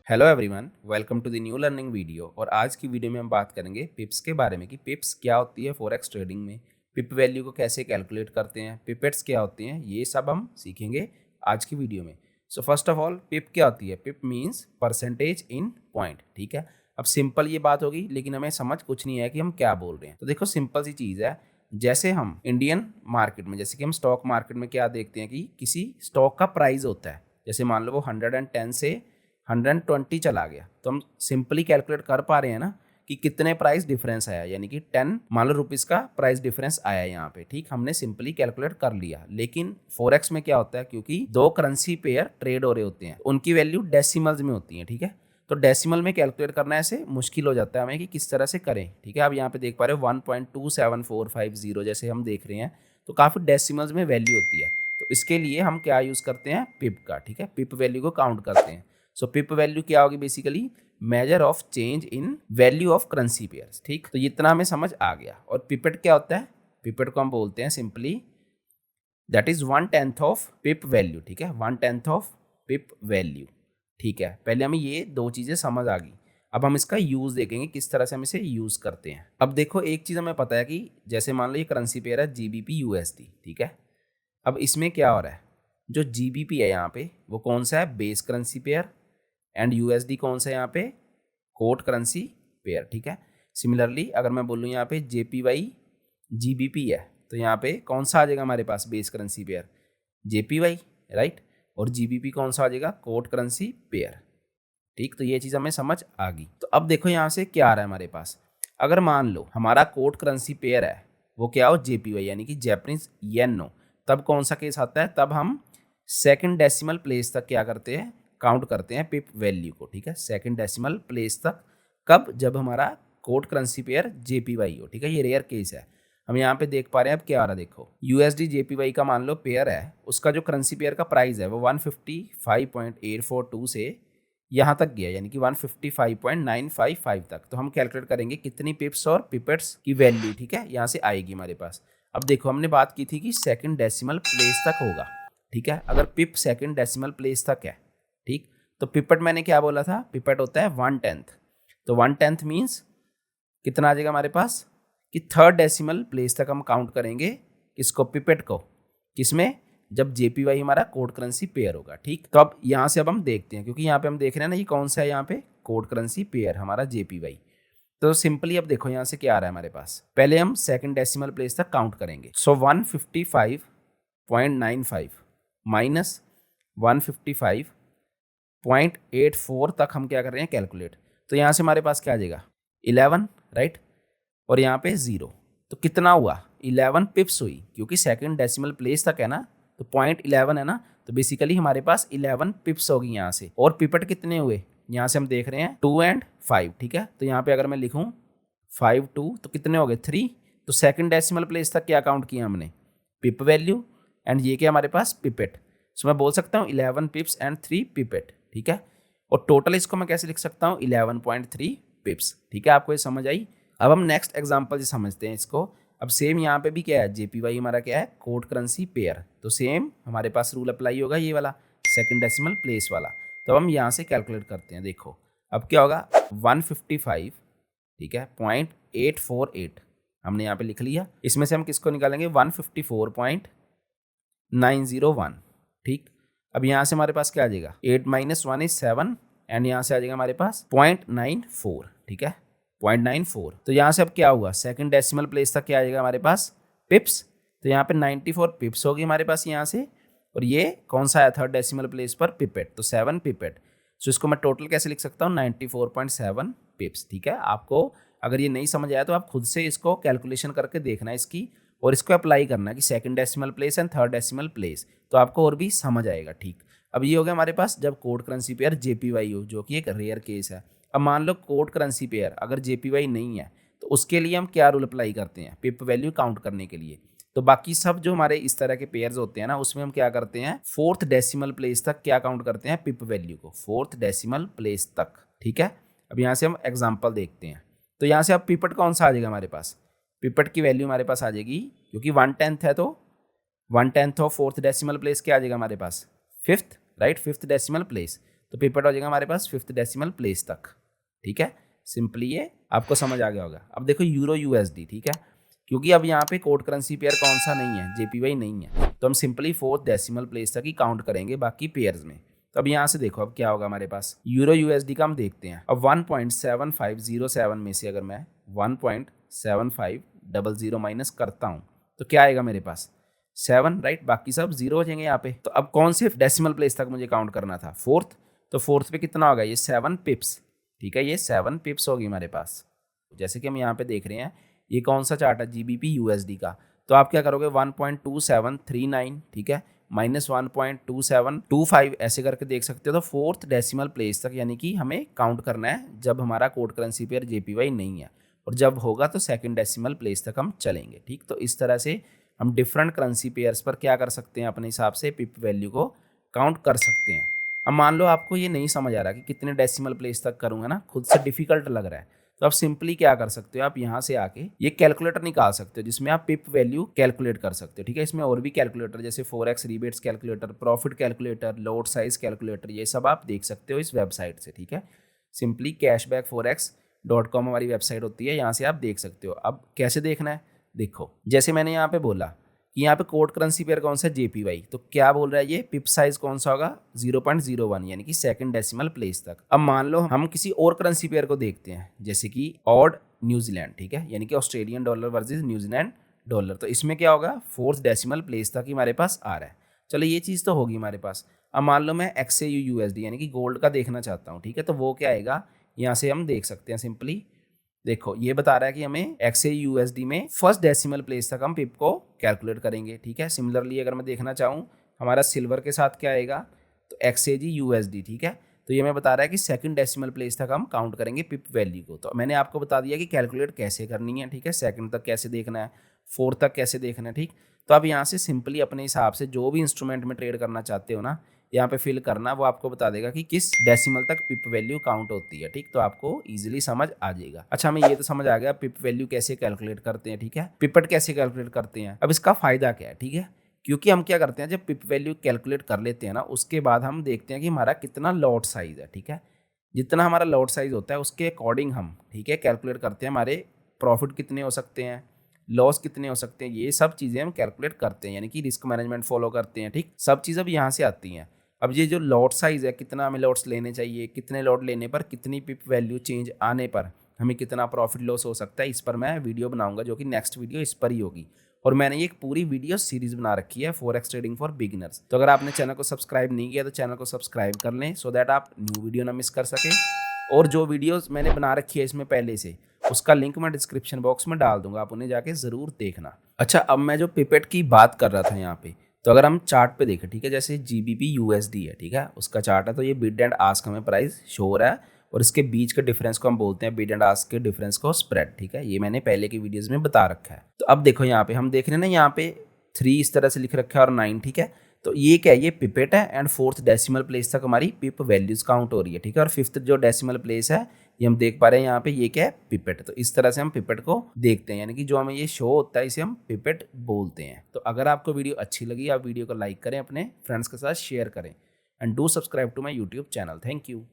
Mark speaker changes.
Speaker 1: Hello everyone, welcome to the new learning video. और आज की वीडियो में हम बात करेंगे पिप्स के बारे में कि पिप्स क्या होती है फॉरेक्स ट्रेडिंग में, पिप वैल्यू को कैसे कैलकुलेट करते हैं, पिपेट्स क्या होती हैं, ये सब हम सीखेंगे आज की वीडियो में। सो फर्स्ट ऑफ ऑल पिप क्या होती है? पिप मीन्स परसेंटेज इन पॉइंट। ठीक है, अब सिंपल ये बात होगी, लेकिन हमें समझ कुछ नहीं है कि हम क्या बोल रहे हैं। तो देखो सिंपल सी चीज़ है, जैसे हम इंडियन मार्केट में, जैसे कि हम स्टॉक मार्केट में क्या देखते हैं कि किसी स्टॉक का प्राइस होता है। जैसे मान लो वो 110 से 120 चला गया, तो हम सिंपली कैलकुलेट कर पा रहे हैं ना कि कितने प्राइस डिफरेंस आया, यानी कि 10 मान लो रुपीज़ का प्राइस डिफरेंस आया यहाँ पे। ठीक, हमने सिंपली कैलकुलेट कर लिया। लेकिन फॉरेक्स में क्या होता है, क्योंकि दो करेंसी पेयर ट्रेड हो रहे होते हैं, उनकी वैल्यू डेसिमल्स में होती है। ठीक है, तो डेसिमल में कैलकुलेट करना ऐसे मुश्किल हो जाता है हमें कि किस तरह से करें। ठीक है, आप यहाँ पे देख पा रहे हो 1.27450 जैसे हम देख रहे हैं, तो काफ़ी डेसिमल्स में वैल्यू होती है। तो इसके लिए हम क्या यूज़ करते हैं? पिप का। ठीक है, पिप वैल्यू को काउंट करते हैं। सो पिप वैल्यू क्या होगी? Basically measure of change in value of currency pairs. ठीक, तो इतना हमें समझ आ गया। और पिपेट क्या होता है? पिपेट को हम बोलते हैं simply that is 1/10 of pip value. ठीक है, 1/10 ऑफ पिप वैल्यू। ठीक है, पहले हमें ये दो चीज़ें समझ आ गई। अब हम इसका यूज़ देखेंगे किस तरह से हम इसे यूज़ करते हैं। अब देखो एक चीज़ हमें पता है कि जैसे मान लो ये करेंसी पेयर है जीबीपी यूएसडी। ठीक है, अब इसमें क्या हो रहा है, जो जीबीपी है यहाँ पे वो कौन सा है? Base currency pair. And USD कौन सा है यहाँ पे? Quote currency pair. ठीक है, सिमिलरली अगर मैं बोलूँ यहाँ पे जेपीवाई जीबीपी है, तो यहाँ पे कौन सा आ जाएगा हमारे पास? Base currency pair JPY, right. और जीबीपी कौन सा आ जाएगा? Quote currency pair. ठीक, तो ये चीज़ हमें समझ आ गई। तो अब देखो यहाँ से क्या आ रहा है हमारे पास। अगर मान लो हमारा कोट करेंसी पेयर है वो क्या हो? जेपीवाई, यानी कि जैपनीज येन हो, तब कौन सा केस आता है? तब हम सेकंड डेसिमल प्लेस तक क्या करते हैं? काउंट करते हैं पिप वैल्यू को। ठीक है, सेकंड डेसिमल प्लेस तक कब? जब हमारा कोट करेंसी पेयर जेपीवाई हो। ठीक है, ये रेयर केस है। हम यहाँ पे देख पा रहे हैं अब क्या आ रहा है, देखो यूएसडी जेपीवाई का मान लो पेयर है, उसका जो करेंसी पेयर का प्राइस है वो 155.842 से यहाँ तक गया, यानी कि 155.955 तक। तो हम कैलकुलेट करेंगे कितनी पिप्स और पिपेट्स की वैल्यू। ठीक है, यहाँ से आएगी हमारे पास। अब देखो हमने बात की थी कि सेकंड डेसिमल प्लेस तक होगा। ठीक है, अगर पिप सेकंड डेसिमल प्लेस तक है, ठीक, तो पिपेट मैंने क्या बोला था? पिपेट होता है 1/10। तो 1/10 मीन्स कितना आ जाएगा हमारे पास कि थर्ड डेसिमल प्लेस तक हम काउंट करेंगे किसको? पिपेट को। किसमें? जब जेपीवाई हमारा कोड करेंसी पेयर होगा। ठीक, तो अब यहाँ से अब हम देखते हैं, क्योंकि यहाँ पे हम देख रहे हैं ना ये कौन सा है, यहाँ पे कोड करेंसी पेयर हमारा जेपीवाई। तो सिंपली अब देखो यहाँ से क्या आ रहा है हमारे पास। पहले हम सेकंड डेसिमल प्लेस तक काउंट करेंगे। सो 155.95 माइनस 155.84 तक हम क्या कर रहे हैं? कैलकुलेट। तो यहाँ से हमारे पास क्या आ जाएगा? 11, राइट। और यहाँ पे 0, तो कितना हुआ? 11 पिप्स हुई, क्योंकि सेकंड डेसिमल प्लेस तक है ना, तो 0.11 है ना, तो बेसिकली हमारे पास 11 पिप्स होगी यहाँ से। और पिपट कितने हुए? यहाँ से हम देख रहे हैं 2 और 5। ठीक है, तो यहाँ पे अगर मैं लिखूँ 5 2, तो कितने हो गए? 3। तो सेकंड डेसिमल प्लेस तक क्या काउंट किया हमने? पिप वैल्यू। एंड ये क्या हमारे पास? पिपेट। सो मैं बोल सकता हूँ 11 पिप्स एंड 3 पिपेट। ठीक है, और टोटल इसको मैं कैसे लिख सकता हूँ? 11.3 पिप्स। ठीक है, आपको ये समझ आई? अब हम नेक्स्ट एग्जांपल से समझते हैं इसको। अब सेम यहाँ पे भी क्या है? जेपीवाई हमारा क्या है? Code currency pair. तो सेम हमारे पास रूल अप्लाई होगा, ये वाला सेकंड डेसिमल प्लेस वाला। तो हम यहाँ से कैलकुलेट करते हैं। देखो अब क्या होगा? 155, ठीक है, 0.848 हमने यहाँ पे लिख लिया। इसमें से हम किसको निकालेंगे? 154.901। ठीक, अब यहाँ से हमारे पास क्या आ जाएगा? 8 - 1 = 7, एंड यहाँ से आ जाएगा हमारे पास 0.94। ठीक है, 0.94। तो यहाँ से अब क्या हुआ? सेकंड डेसिमल प्लेस तक क्या आ जाएगा हमारे पास? पिप्स। तो यहाँ पे 94 पिप्स होगी हमारे पास यहाँ से। और ये कौन सा है? थर्ड डेसिमल प्लेस पर पिपेट, तो 7 पिपेट। सो इसको मैं टोटल कैसे लिख सकता हूँ? 94.7 पिप्स। ठीक है, आपको अगर ये नहीं समझ आया तो आप खुद से इसको कैलकुलेशन करके देखना इसकी, और इसको अप्लाई करना कि second decimal place and third decimal place, तो आपको और भी समझ आएगा। ठीक, अब ये हो गया हमारे पास जब कोड करेंसी पेयर जेपीवाई हो, जो कि एक रेयर केस है। अब मान लो कोड करेंसी पेयर अगर जेपीवाई नहीं है, तो उसके लिए हम क्या रूल अप्लाई करते हैं? पिप वैल्यू काउंट करने के लिए। तो बाकी सब जो हमारे इस तरह के पेयर्स होते हैं ना, उसमें हम क्या करते हैं? फोर्थ डेसिमल प्लेस तक क्या काउंट करते हैं? पिप वैल्यू को, फोर्थ डेसिमल प्लेस तक। ठीक है, अब यहाँ से हम एग्जाम्पल देखते हैं। तो यहाँ से अब पिपट कौन सा आ जाएगा हमारे पास? पिपट की वैल्यू हमारे पास आ जाएगी, क्योंकि 1/10 है, तो 1/10 ऑफ फोर्थ डेसिमल प्लेस क्या आ जाएगा हमारे पास? Fifth, right, fifth decimal place. तो तो पिपेट हो जाएगा हमारे पास 5th डेसिमल प्लेस तक। ठीक है, सिंपली ये आपको समझ आ गया होगा। अब देखो यूरो यूएसडी, ठीक है, क्योंकि अब यहाँ पे कोड करेंसी पेयर कौन सा नहीं है, जेपीवाई नहीं है, तो हम सिंपली 4th डेसिमल प्लेस तक ही काउंट करेंगे बाकी पेयर्स में। तो अब यहाँ से देखो अब क्या होगा हमारे पास, यूरो यूएसडी का हम देखते हैं। अब 1.7507 में से अगर मैं 1.7500 माइनस करता हूँ तो क्या आएगा मेरे पास 7, राइट, बाकी सब 0 हो जाएंगे यहाँ पे। तो अब कौन से डेसिमल प्लेस तक मुझे काउंट करना था, 4th, तो 4th पे कितना होगा, ये 7 पिप्स। ठीक है, ये 7 पिप्स होगी हमारे पास। जैसे कि हम यहाँ पे देख रहे हैं, ये कौन सा चार्ट है, जीबीपी यूएसडी का। तो आप क्या करोगे 1.2739, ठीक है, माइनस 1.2725 ऐसे करके देख सकते हो। तो 4th डेसिमल प्लेस तक यानी कि हमें काउंट करना है जब हमारा कोड करेंसी पेयर जेपीवाई नहीं है, और जब होगा तो 2nd डेसिमल प्लेस तक हम चलेंगे। ठीक, तो इस तरह से हम डिफरेंट करेंसी पेयर्स पर क्या कर सकते हैं, अपने हिसाब से पिप वैल्यू को काउंट कर सकते हैं। अब मान लो आपको ये नहीं समझ आ रहा कि कितने डेसिमल प्लेस तक करूँगा ना, खुद से डिफिकल्ट लग रहा है, तो आप सिंपली क्या कर सकते हो, आप यहाँ से आके ये कैलकुलेटर निकाल सकते हो जिसमें आप पिप वैल्यू कैलकुलेट कर सकते हो। ठीक है, इसमें और भी कैलकुलेटर जैसे forex rebates calculator, profit calculator, load size calculator, ये सब आप देख सकते हो इस वेबसाइट से। ठीक है, सिंपली cashbackforex.com हमारी वेबसाइट होती है, यहाँ से आप देख सकते हो। अब कैसे देखना है, देखो जैसे मैंने यहाँ पे बोला कि यहाँ पे कोड करेंसी पेयर कौन सा, जेपीवाई, तो क्या बोल रहा है ये, पिप साइज कौन सा होगा, 0.01 यानी कि 2nd डेसिमल प्लेस तक। अब मान लो हम किसी और करेंसी पेयर को देखते हैं जैसे कि ऑड न्यूजीलैंड, ठीक है, यानी कि Australian dollar versus New Zealand dollar. तो इसमें क्या होगा, 4th डेसिमल प्लेस तक ही हमारे पास आ रहा है। चलो ये चीज़ तो होगी हमारे पास। अब मान लो मैं XAU USD यानी कि गोल्ड का देखना चाहता हूँ, ठीक है, तो वो क्या आएगा, यहाँ से हम देख सकते हैं सिंपली। देखो ये बता रहा है कि हमें XAU USD में 1st डेसिमल प्लेस तक हम पिप को कैलकुलेट करेंगे। ठीक है, सिमिलरली अगर मैं देखना चाहूँ हमारा सिल्वर के साथ क्या आएगा, तो XAG USD, ठीक है, तो ये मैं बता रहा है कि 2nd डेसिमल प्लेस तक हम काउंट करेंगे पिप वैल्यू को। तो मैंने आपको बता दिया कि कैलकुलेट कैसे करनी है। ठीक है, 2nd तक कैसे देखना है, 4th तक कैसे देखना है। ठीक, तो आप यहाँ से सिंपली अपने हिसाब से जो भी इंस्ट्रूमेंट में ट्रेड करना चाहते हो ना, यहाँ पे फिल करना, वो आपको बता देगा कि किस डेसिमल तक पिप वैल्यू काउंट होती है। ठीक, तो आपको इजीली समझ आ जाएगा। अच्छा, हमें ये तो समझ आ गया पिप वैल्यू कैसे कैलकुलेट करते हैं, ठीक है, पिपेट कैसे कैलकुलेट करते हैं। अब इसका फायदा क्या है, ठीक है, क्योंकि हम क्या करते हैं, जब पिप वैल्यू कैलकुलेट कर लेते हैं ना, उसके बाद हम देखते हैं कि हमारा कितना लॉट साइज है। ठीक है, जितना हमारा लॉट साइज होता है उसके अकॉर्डिंग हम, ठीक है, कैलकुलेट करते हैं हमारे प्रॉफिट कितने हो सकते हैं, लॉस कितने हो सकते हैं, ये सब चीज़ें हम कैलकुलेट करते हैं, यानी कि रिस्क मैनेजमेंट फॉलो करते हैं। ठीक, सब चीज़ अब यहाँ से आती हैं। अब ये जो लॉट साइज़ है, कितना हमें लॉट्स लेने चाहिए, कितने लॉट लेने पर कितनी पिप वैल्यू चेंज आने पर हमें कितना प्रॉफिट लॉस हो सकता है, इस पर मैं वीडियो बनाऊंगा, जो कि नेक्स्ट वीडियो इस पर ही होगी। और मैंने ये एक पूरी वीडियो सीरीज़ बना रखी है फॉरेक्स ट्रेडिंग फॉर बिगिनर्स। तो अगर आपने चैनल को सब्सक्राइब नहीं किया तो चैनल को सब्सक्राइब कर लें, सो दैट आप न्यू वीडियो ना मिस कर सकें। और जो वीडियोस मैंने बना रखी है इसमें पहले से, उसका लिंक मैं डिस्क्रिप्शन बॉक्स में डाल दूंगा, आप उन्हें जाके ज़रूर देखना। अच्छा, अब मैं जो पिपेट की बात कर रहा था यहाँ पे, तो अगर हम चार्ट पे देखें, ठीक है, जैसे GBP USD है, ठीक है, उसका चार्ट है, तो ये बिड एंड आस्क हमें प्राइस शो हो रहा है, और इसके बीच के डिफरेंस को हम बोलते हैं, बिड एंड आस्क के डिफरेंस को स्प्रेड। ठीक है, ये मैंने पहले की वीडियोज़ में बता रखा है। तो अब देखो यहाँ पे हम देख रहे हैं ना, यहाँ पे 3 इस तरह से लिख रखा है और 9, ठीक है, तो ये क्या है, ये पिपेट है, एंड 4th डेसिमल प्लेस तक हमारी पिप वैल्यूज काउंट हो रही है। ठीक है, और 5th जो डेसिमल प्लेस है ये हम देख पा रहे हैं यहाँ पे, ये क्या है, पिपेट। तो इस तरह से हम पिपेट को देखते हैं, यानी कि जो हमें ये शो होता है इसे हम पिपेट बोलते हैं। तो अगर आपको वीडियो अच्छी लगी, आप वीडियो को लाइक करें, अपने फ्रेंड्स के साथ शेयर करें, and do subscribe to my YouTube channel. Thank you.